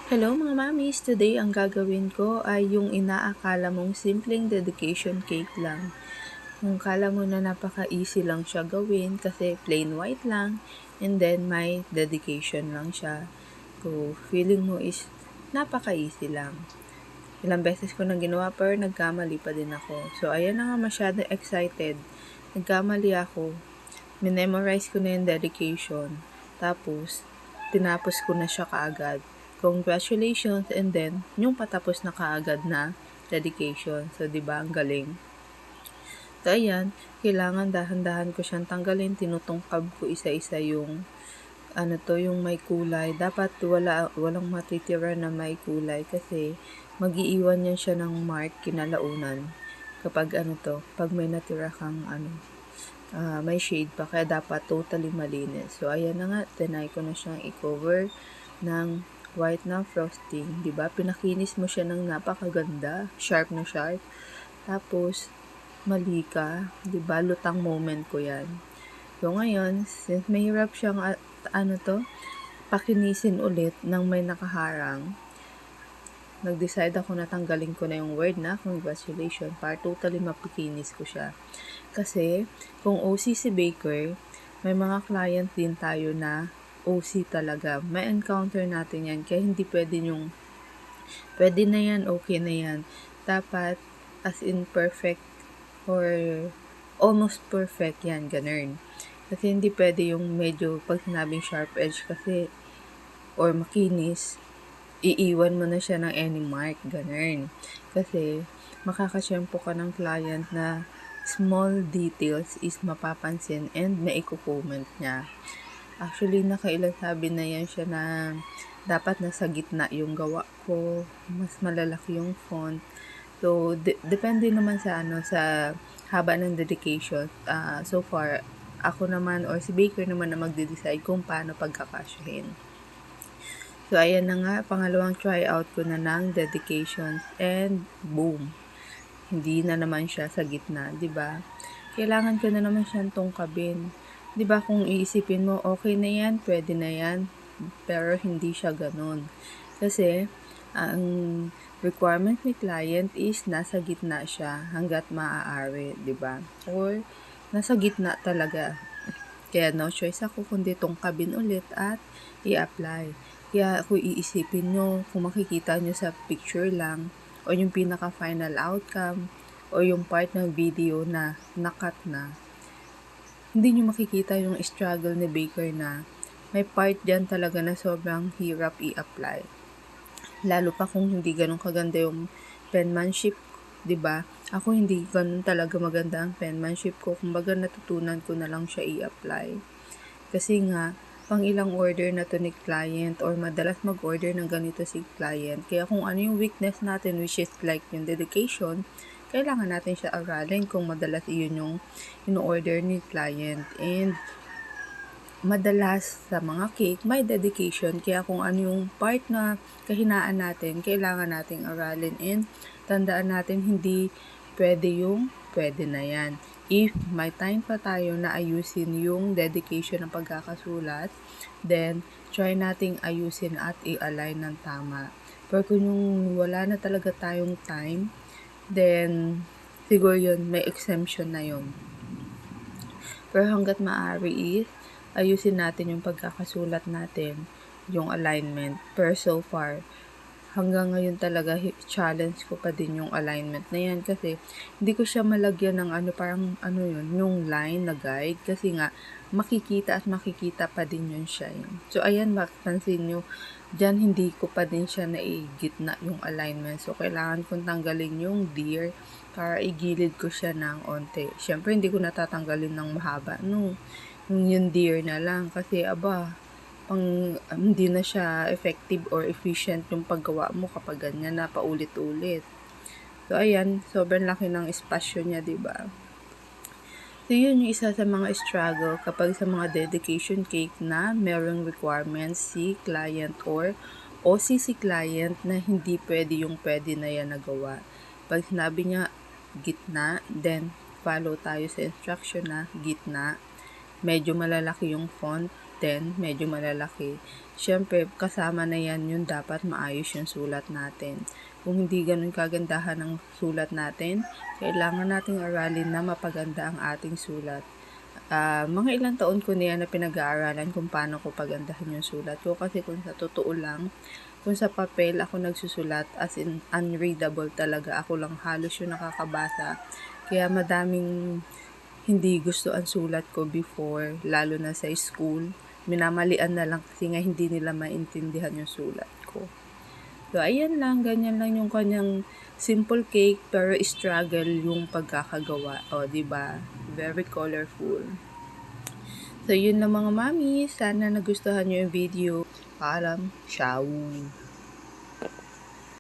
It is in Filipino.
Hello mga mamis! Today ang gagawin ko ay yung inaakala mong simpleng dedication cake lang. Yung kala mo na napaka-easy lang siya gawin kasi plain white lang and then may dedication lang siya. So, feeling mo is napaka-easy lang. Ilang beses ko na ginawa pero nagkamali pa din ako. So, ayan na nga masyado excited. Nagkamali ako. Minemorize ko na yung dedication. Tapos, tinapos ko na siya kaagad. Congratulations! And then, yung patapos na kaagad na dedication. So, di ba ang galing? So, ayan, kailangan dahan-dahan ko siyang tanggalin. Tinutungkab ko isa-isa yung yung may kulay. Dapat walang matitira na may kulay kasi mag-iiwan yan siya ng mark kinalaunan kapag pag may natira kang may shade pa, kaya dapat totally malinis. So, ayan na nga, tinay ko na siyang i-cover ng white na frosting. Diba? Pinakinis mo siya ng napakaganda. Sharp na sharp. Tapos, mali ka. Diba? Lutang moment ko yan. So, ngayon, since mahirap siyang, pakinisin ulit ng may nakaharang, nag-decide ako na tanggalin ko na yung word na congratulations para totally mapikinis ko siya. Kasi, kung OC si Baker, may mga client din tayo na OC talaga. May encounter natin yan. Kaya hindi pwede na yan, okay na yan. Dapat, as in perfect or almost perfect yan, ganun. Kasi hindi pwede yung medyo pag sinabing sharp edge kasi or makinis, iiwan mo na siya ng any mark, ganun. Kasi, makakasyempo ka ng client na small details is mapapansin and maiko-comment niya. Actually, nakailang sabi na yan siya na dapat nasa gitna yung gawa ko, mas malalaki yung font. So, depende naman sa haba ng dedication. So far, ako naman or si Baker naman na magde-decide kung paano pagkakasyahin. So, ayan na nga, pangalawang tryout ko na ng dedications and boom! Hindi na naman siya sa gitna, di ba? Kailangan ko na naman siyang tungkabin. Di ba kung iisipin mo, okay na yan, pwede na yan, pero hindi siya ganun. Kasi, ang requirement ni client is nasa gitna siya hanggat maaari, di ba? Or, nasa gitna talaga. Kaya no choice ako kundi tungkabin ulit at i-apply. Kaya kung iisipin nyo, kung makikita nyo sa picture lang, o yung pinaka-final outcome, o yung part ng video na nakat na, hindi nyo makikita yung struggle ni Baker na may part dyan talaga na sobrang hirap i-apply. Lalo pa kung hindi ganun kaganda yung penmanship, 'di ba? Ako hindi ganun talaga maganda ang penmanship ko. Kumbaga natutunan ko na lang siya i-apply. Kasi nga, pang ilang order na to ni client or madalas mag-order ng ganito si client. Kaya kung ano yung weakness natin, which is like yung dedication, kailangan natin siya aralin kung madalas iyon yung in-order ni client. And madalas sa mga cake, may dedication. Kaya kung ano yung part na kahinaan natin, kailangan nating aralin. And tandaan natin, hindi pwede na yan. If may time pa tayo na ayusin yung dedication ng pagkakasulat, then try nating ayusin at i-align ng tama. Pero kung yung wala na talaga tayong time, then siguro yun, may exemption na yun. Pero hanggat maaari is, ayusin natin yung pagkakasulat natin, yung alignment. Pero so far, hanggang ngayon talaga challenge ko pa din yung alignment na yan kasi hindi ko siya malagyan ng yung line na guide kasi nga makikita at makikita pa din yun siya. So ayan, mapansin nyo, dyan hindi ko pa din siya naigitna yung alignment. So kailangan kong tanggalin yung deer para igilid ko siya ng onte. Syempre hindi ko natatanggalin ng mahaba, no. Yung deer na lang kasi hindi na siya effective or efficient yung paggawa mo kapag ganyan na paulit-ulit. So, ayan, sobrang laki ng espasyo niya, diba? So, yun yung isa sa mga struggle kapag sa mga dedication cake na merong requirements si client or OC si client na hindi pwede na yan nagawa. Pag sinabi niya gitna, then follow tayo sa instruction na gitna. Medyo malalaki yung font, 10, medyo malalaki. Siyempre, kasama na yan yung dapat maayos yung sulat natin. Kung hindi ganun kagandahan ang sulat natin, kailangan nating aralin na mapaganda ang ating sulat. Mga ilang taon ko na yan na pinag-aaralan kung paano ko pagandahin yung sulat ko. Kasi kung sa totoo lang, kung sa papel ako nagsusulat, as in unreadable talaga. Ako lang halos yung nakakabasa. Kaya madaming hindi gusto ang sulat ko before, lalo na sa school. Minamalian na lang kasi nga hindi nila maintindihan yung sulat ko. So, ayan lang, ganyan lang yung kanyang simple cake, pero struggle yung pagkakagawa. O, diba? Very colorful. So, yun lang mga mami. Sana nagustuhan nyo yung video. Paalam. Ciao!